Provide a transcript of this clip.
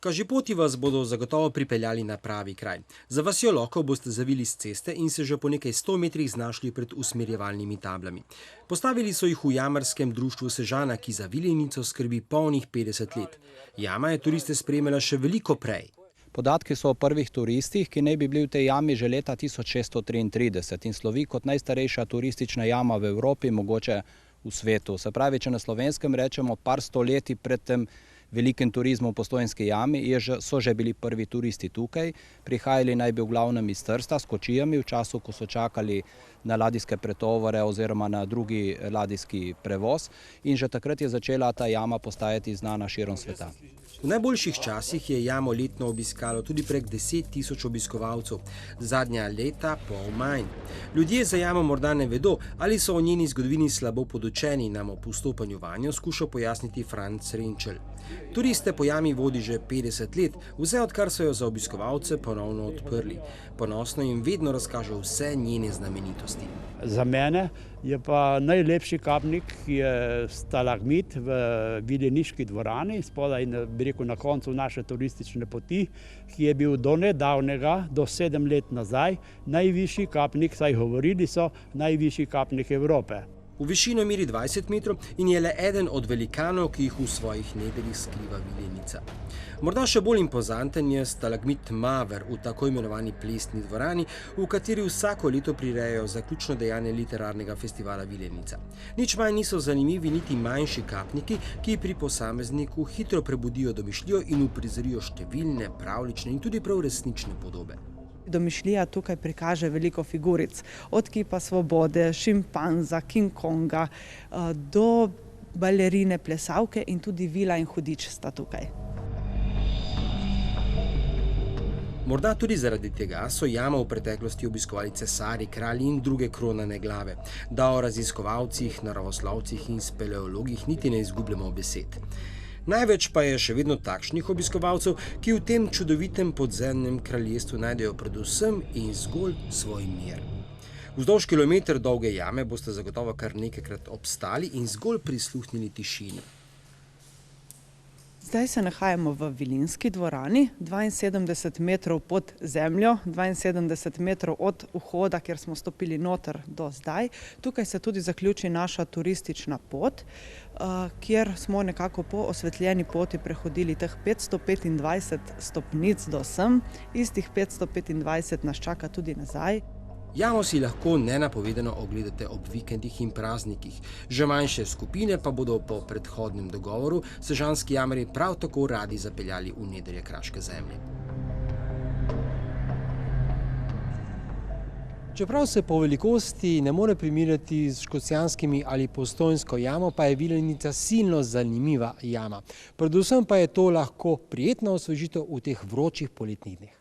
Kažipoti vas bodo zagotovo pripeljali na pravi kraj. Za vasjo Lokov boste zavili s ceste in se že po nekaj 100 metrih znašli pred usmerjevalnimi tablami. Postavili so jih v jamarskem društvu Sežana, ki za Viljenico skrbi polnih 50 let. Jama je turiste spremljala še veliko prej. Podatki so o prvih turistih, ki naj bi bili v tej jami že leta 1633 in slovi kot najstarejša turistična jama v Evropi, mogoče v svetu. Se pravi, če na Slovenskem rečemo par stoletij pred tem velikim turizmom po Postojnski jami, so že bili prvi turisti tukaj. Prihajali naj bi v glavnem iz Trsta s kočijami v času, ko so čakali na ladijske pretovore oziroma na drugi ladijski prevoz. In že takrat je začela ta jama postajati znana širom sveta. V najboljših časih je jamo letno obiskalo tudi prek 10 tisoč obiskovalcev, zadnja leta pol manj. Ljudje za jamo morda ne vedo, ali so o njeni zgodovini slabo podučeni, nam o vstopanju vanjo skuša pojasniti Franc Renčel. Turiste po jami vodi že 50 let, vse odkar so jo za obiskovalce ponovno odprli. Ponosno jim vedno razkaže vse njene znamenitosti. Za mene je pa najlepši kapnik je stalagmit v Viljeniški dvorani, spodaj na koncu naše turistične poti, ki je bil do nedavnega, do 7 let nazaj, najvišji kapnik, saj govorili so, najvišji kapnik Evrope. V višino meri 20 metrov in je le eden od velikanov, ki jih v svojih nedeljih skriva Viljenica. Morda še bolj impozanten je stalagmit Maver v tako imenovani plesni dvorani, v kateri vsako leto prirejajo zaključno dejanje literarnega festivala Viljenica. Nič manj niso zanimivi niti manjši kapniki, ki pri posamezniku hitro prebudijo domišljijo in uprizorijo številne pravljične in tudi prav resnične podobe. Domišljija tukaj prikaže veliko figuric, od kipa svobode, šimpanza, King Konga, do balerine, plesavke in tudi vila in hudič sta tukaj. Morda tudi zaradi tega so jamo v preteklosti obiskovali cesarji, kralji in druge kronane glave, da o raziskovalcih, naravoslovcih in speleologih niti ne izgubljamo besed. Največ pa je še vedno takšnih obiskovalcev, ki v tem čudovitem podzemnem kraljestvu najdejo predvsem in zgolj svoj mir. Vzdolž kilometer dolge jame boste zagotovo kar nekajkrat obstali in zgolj prisluhnili tišini. Zdaj se nahajamo v Vilinski dvorani, 72 metrov pod zemljo, 72 metrov od vhoda, kjer smo stopili noter do zdaj. Tukaj se tudi zaključi naša turistična pot, kjer smo nekako po osvetljeni poti prehodili teh 525 stopnic do sem. Istih 525 nas čaka tudi nazaj. Jamo si lahko nenapovedano ogledate ob vikendih in praznikih. Že manjše skupine pa bodo po predhodnem dogovoru sežanski jamarji prav tako radi zapeljali v nedrje kraške zemlje. Čeprav se po velikosti ne more primerjati z Škocjanskimi ali Postojnsko jamo, pa je Viljenica silno zanimiva jama. Predvsem pa je to lahko prijetna osvežitev v teh vročih poletnih dneh.